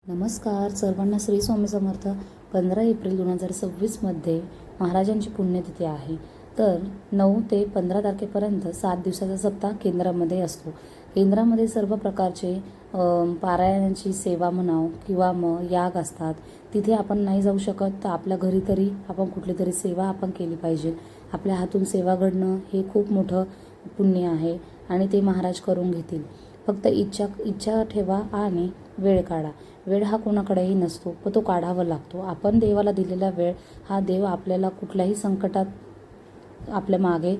नमस्कार सर्वांना. श्री स्वामी समर्थ. 15 एप्रिल 2026मध्ये महाराजांची पुण्यतिथी आहे. तर 9 ते 15 तारखेपर्यंत 7 दिवसाचा सप्ताह केंद्रामध्ये असतो. केंद्रामध्ये सर्व प्रकारचे पारायणाची सेवा म्हणाव किंवा मग याग असतात. तिथे आपण नाही जाऊ शकत तर आपल्या घरी तरी आपण कुठली तरी सेवा आपण केली पाहिजे. आपल्या हातून सेवा घडणं हे खूप मोठं पुण्य आहे आणि ते महाराज करून घेतील. फक्त इच्छा ठेवा आणि वेळ काढा. वेळ हा कोणाकडेही नसतो, पण तो काढावा लागतो. आपण देवाला दिलेला वेळ हा देव आपल्याला कुठल्याही संकटात आपल्या मागे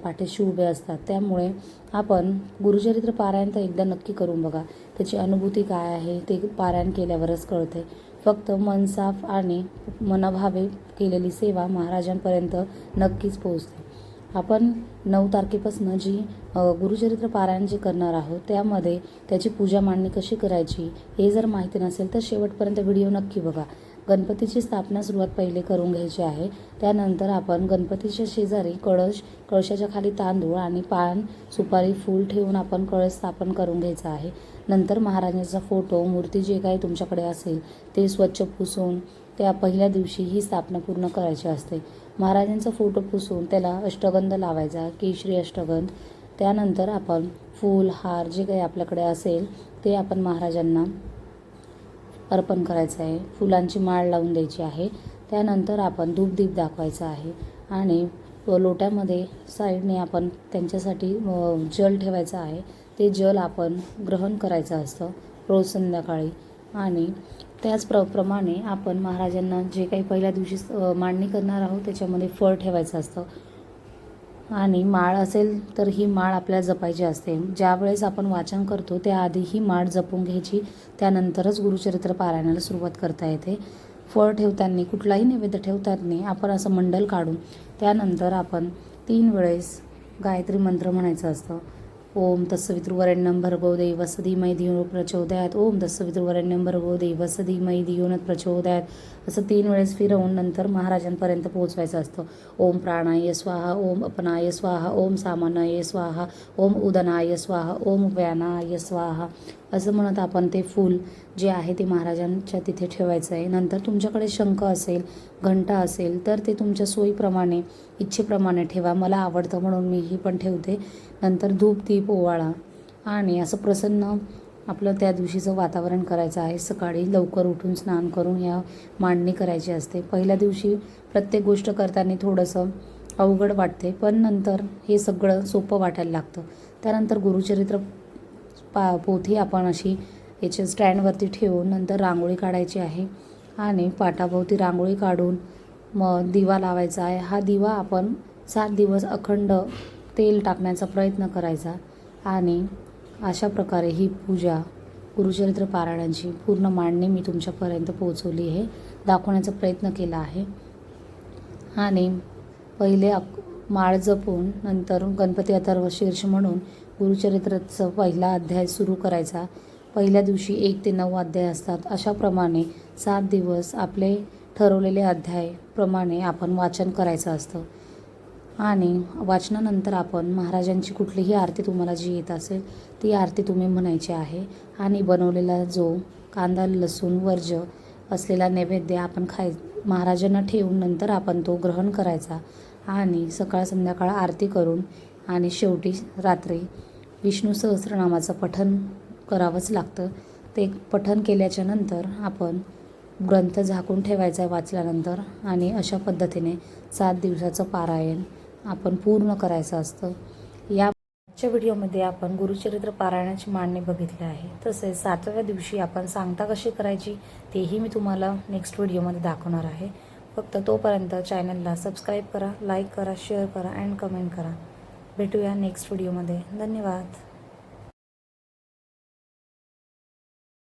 पाठीशी उभे असतात. त्यामुळे आपण गुरुचरित्र पारायण तर एकदा नक्की करून बघा. त्याची अनुभूती काय आहे ते पारायण केल्यावरच कळते. फक्त मन साफ आणि मनभावे केलेली सेवा महाराजांपर्यंत नक्कीच पोहोचते. आपण 9 तारखेपासून जी गुरुचरित्र पारायण जे करणार आहोत त्यामध्ये त्याची पूजा मांडणी कशी करायची हे जर माहिती नसेल तर शेवटपर्यंत व्हिडिओ नक्की बघा. गणपतीची स्थापना सुरुवात पहिले करून घ्यायची आहे. त्यानंतर आपण गणपतीच्या शेजारी कळशाच्या खाली तांदूळ आणि पान, सुपारी, फूल ठेवून आपण कळश स्थापन करून घ्यायचा आहे. नंतर महाराजांचा फोटो, मूर्ती जे काही तुमच्याकडे असेल ते स्वच्छ पुसून त्या पहिल्या दिवशी ही स्थापना पूर्ण करायची असते. महाराजांचा फोटो पुसून त्याला अष्टगंध लावायचा, केशरी अष्टगंध. त्यानंतर आपण फूल, हार जे काही आपल्याकडे असेल ते आपण महाराजांना अर्पण करायचं आहे. फुलांची माळ लावून द्यायची आहे. त्यानंतर आपण धूपदीप दाखवायचा आहे आणि लोट्यामध्ये साईडने आपण त्यांच्यासाठी जल ठेवायचं आहे. ते जल आपण ग्रहण करायचं असतं रोज संध्याकाळी. आणि त्याचप्रमाणे आपण महाराजांना जे काही पहिल्या दिवशी मांडणी करणार आहोत त्याच्यामध्ये फळ ठेवायचं असतं आणि माळ असेल तर ही माळ आपल्याला जपायची असते. ज्यावेळेस आपण वाचन करतो त्याआधी ही माळ जपून घ्यायची. त्यानंतरच गुरुचरित्र पारायणाला सुरुवात करता येते. फळ ठेवताना, कुठलाही नैवेद्य ठेवताना आपण असं मंडल काढून त्यानंतर आपण 3 वेळेस गायत्री मंत्र म्हणायचं असतं. ओम तत्सवितुर्वरेण्यं भर्गो देवस्य धीमहि धियो यो प्रचोदयात्. ओम तत्सवितुर्वरेण्यं भर्गो देवस्य धीमहि धियो यो प्रचोदयात्. असं 3 वेळेस फिरवून नंतर महाराजांपर्यंत पोहोचवायचं असतं. ओम प्राणाय स्वाहा, ओम अपनाय स्वाहा, ओम सामानाय स्वाहा, ओम उदनाय स्वाहा, ओम व्यानाय स्वाहा असं म्हणत आपण ते फूल जे आहे ते महाराजांच्या तिथे ठेवायचं आहे. नंतर तुमच्याकडे शंख असेल, घंटा असेल तर ते तुमच्या सोयीप्रमाणे, इच्छेप्रमाणे ठेवा. मला आवडतं म्हणून मी ही पण ठेवते. नंतर धूप दीप ओवाळा आणि असं प्रसन्न आपलं त्या दिवशीचं वातावरण करायचं आहे. सकाळी लवकर उठून स्नान करून ह्या मांडणी करायची असते. पहिल्या दिवशी प्रत्येक गोष्ट करताना थोडंसं अवघड वाटते, पण नंतर हे सगळं सोपं वाटायला लागतं. त्यानंतर गुरुचरित्र पोथी आपण अशी याच्या स्टँडवरती ठेवून नंतर रांगोळी काढायची आहे आणि पाटाभोवती रांगोळी काढून मग दिवा लावायचा आहे. हा दिवा आपण 7 दिवस अखंड तेल टाकण्याचा प्रयत्न करायचा आणि अशा प्रकारे ही पूजा गुरुचरित्र पारायणाची पूर्ण मांडणी मी तुमच्यापर्यंत पोहोचवली आहे, दाखवण्याचा प्रयत्न केला आहे. आणि पहिले माळ जपून नंतर गणपती अथर्व शीर्ष म्हणून गुरुचरित्राचा पहिला अध्याय सुरू करायचा. पहिल्या दिवशी 1 ते 9 अध्याय असतात. अशाप्रमाणे 7 दिवस आपले ठरवलेले अध्यायप्रमाणे आपण वाचन करायचं असतं. आणि वाचनानंतर आपण महाराजांची कुठलीही आरती तुम्हाला जी येत असेल ती आरती तुम्ही म्हणायची आहे. आणि बनवलेला जो कांदा, लसूण वर्ज्य असलेला नैवेद्य आपण महाराजांना ठेवून नंतर आपण तो ग्रहण करायचा आणि सकाळ संध्याकाळ आरती करून आणि शेवटी रात्री विष्णू सहस्रनामाचं पठण करावंच लागतं. ते पठण केल्याच्या नंतर आपण ग्रंथ झाकून ठेवायचा वाचल्यानंतर आणि अशा पद्धतीने 7 दिवसाचं पारायण आपण पूर्ण करायचं असतं. आजच्या व्हिडिओमध्ये आपण गुरुचरित्र पारायणाची मांडणी बघितली आहे. तसेच 7व्या दिवशी आपण सांगता कशी करायची तेही मी तुम्हाला नेक्स्ट व्हिडिओमध्ये दाखवणार आहे. फक्त तोपर्यंत चॅनलला सबस्क्राईब करा, लाईक करा, शेअर करा अँड कमेंट करा. भेटूया नेक्स्ट व्हिडिओमध्ये. धन्यवाद.